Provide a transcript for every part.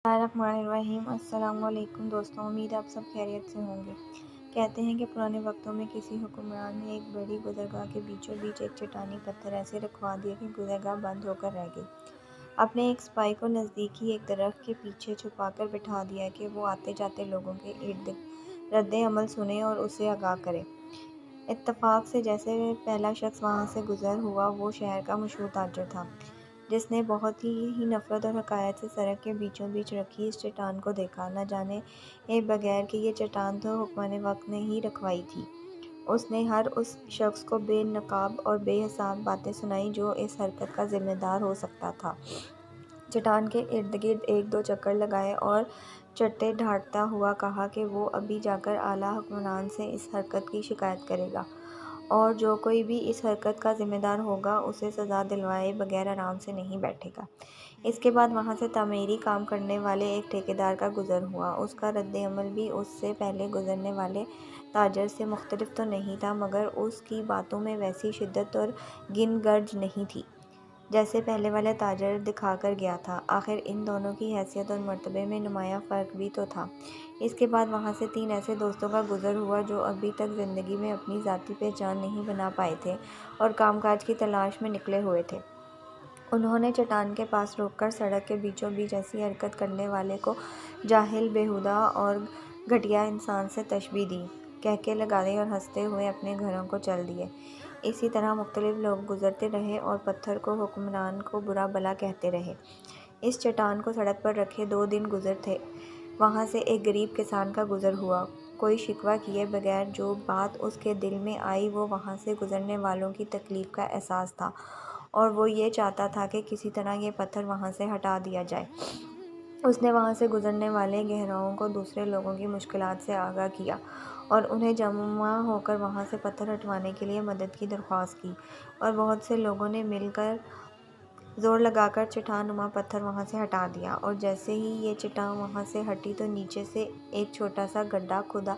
الرحمن السلام علیکم دوستوں، امید آپ سب خیریت سے ہوں گے۔ کہتے ہیں کہ پرانے وقتوں میں کسی حکمران نے ایک بڑی گزرگاہ کے بیچوں بیچ ایک چٹانی پتھر ایسے رکھوا دیا کہ گزرگاہ بند ہو کر رہ گئی۔ اپنے ایک سپاہی کو نزدیک ہی ایک درخت کے پیچھے چھپا کر بٹھا دیا کہ وہ آتے جاتے لوگوں کے ارد رد عمل سنے اور اسے آگاہ کرے۔ اتفاق سے جیسے پہلا شخص وہاں سے گزر ہوا وہ شہر کا مشہور تاجر تھا، جس نے بہت ہی نفرت اور حقارت سے سڑک کے بیچوں بیچ رکھی اس چٹان کو دیکھا، نہ جانے بغیر کہ یہ چٹان تو حکمران وقت نے ہی رکھوائی تھی۔ اس نے ہر اس شخص کو بے نقاب اور بے حساب باتیں سنائیں جو اس حرکت کا ذمہ دار ہو سکتا تھا۔ چٹان کے ارد گرد ایک دو چکر لگائے اور چٹے ڈھاڑتا ہوا کہا کہ وہ ابھی جا کر اعلیٰ حکمران سے اس حرکت کی شکایت کرے گا، اور جو کوئی بھی اس حرکت کا ذمہ دار ہوگا اسے سزا دلوائے بغیر آرام سے نہیں بیٹھے گا۔ اس کے بعد وہاں سے تعمیری کام کرنے والے ایک ٹھیکیدار کا گزر ہوا۔ اس کا رد عمل بھی اس سے پہلے گزرنے والے تاجر سے مختلف تو نہیں تھا، مگر اس کی باتوں میں ویسی شدت اور گن گرج نہیں تھی جیسے پہلے والا تاجر دکھا کر گیا تھا۔ آخر ان دونوں کی حیثیت اور مرتبے میں نمایاں فرق بھی تو تھا۔ اس کے بعد وہاں سے 3 ایسے دوستوں کا گزر ہوا جو ابھی تک زندگی میں اپنی ذاتی پہچان نہیں بنا پائے تھے اور کام کاج کی تلاش میں نکلے ہوئے تھے۔ انہوں نے چٹان کے پاس روک کر سڑک کے بیچوں بیچ ایسی حرکت کرنے والے کو جاہل، بیہودہ اور گھٹیا انسان سے تشبیہ دی، کہکے لگائے اور ہنستے ہوئے اپنے گھروں کو چل دیے۔ اسی طرح مختلف لوگ گزرتے رہے اور پتھر کو، حکمران کو برا بھلا کہتے رہے۔ اس چٹان کو سڑک پر رکھے 2 دن گزر تھے۔ وہاں سے ایک غریب کسان کا گزر ہوا۔ کوئی شکوہ کیے بغیر جو بات اس کے دل میں آئی وہ وہاں سے گزرنے والوں کی تکلیف کا احساس تھا، اور وہ یہ چاہتا تھا کہ کسی طرح یہ پتھر وہاں سے ہٹا دیا جائے۔ اس نے وہاں سے گزرنے والے گہراؤں کو دوسرے لوگوں کی مشکلات سے آگاہ کیا اور انہیں جمع ہو کر وہاں سے پتھر ہٹوانے کے لیے مدد کی درخواست کی، اور بہت سے لوگوں نے مل کر زور لگا کر چٹان نما پتھر وہاں سے ہٹا دیا، اور جیسے ہی یہ چٹان وہاں سے ہٹی تو نیچے سے ایک چھوٹا سا گڈھا کھدا۔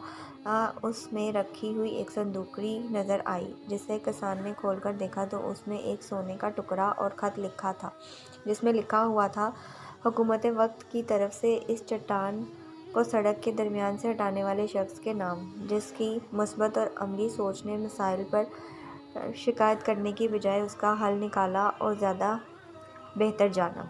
اس میں رکھی ہوئی ایک صندوقڑی نظر آئی، جسے کسان نے کھول کر دیکھا تو اس میں ایک سونے کا ٹکڑا اور خط لکھا تھا، جس میں لکھا ہوا تھا: حکومت وقت کی طرف سے اس چٹان کو سڑک کے درمیان سے ہٹانے والے شخص کے نام، جس کی مثبت اور عملی سوچ نے مسائل پر شکایت کرنے کی بجائے اس کا حل نکالا اور زیادہ بہتر جانا۔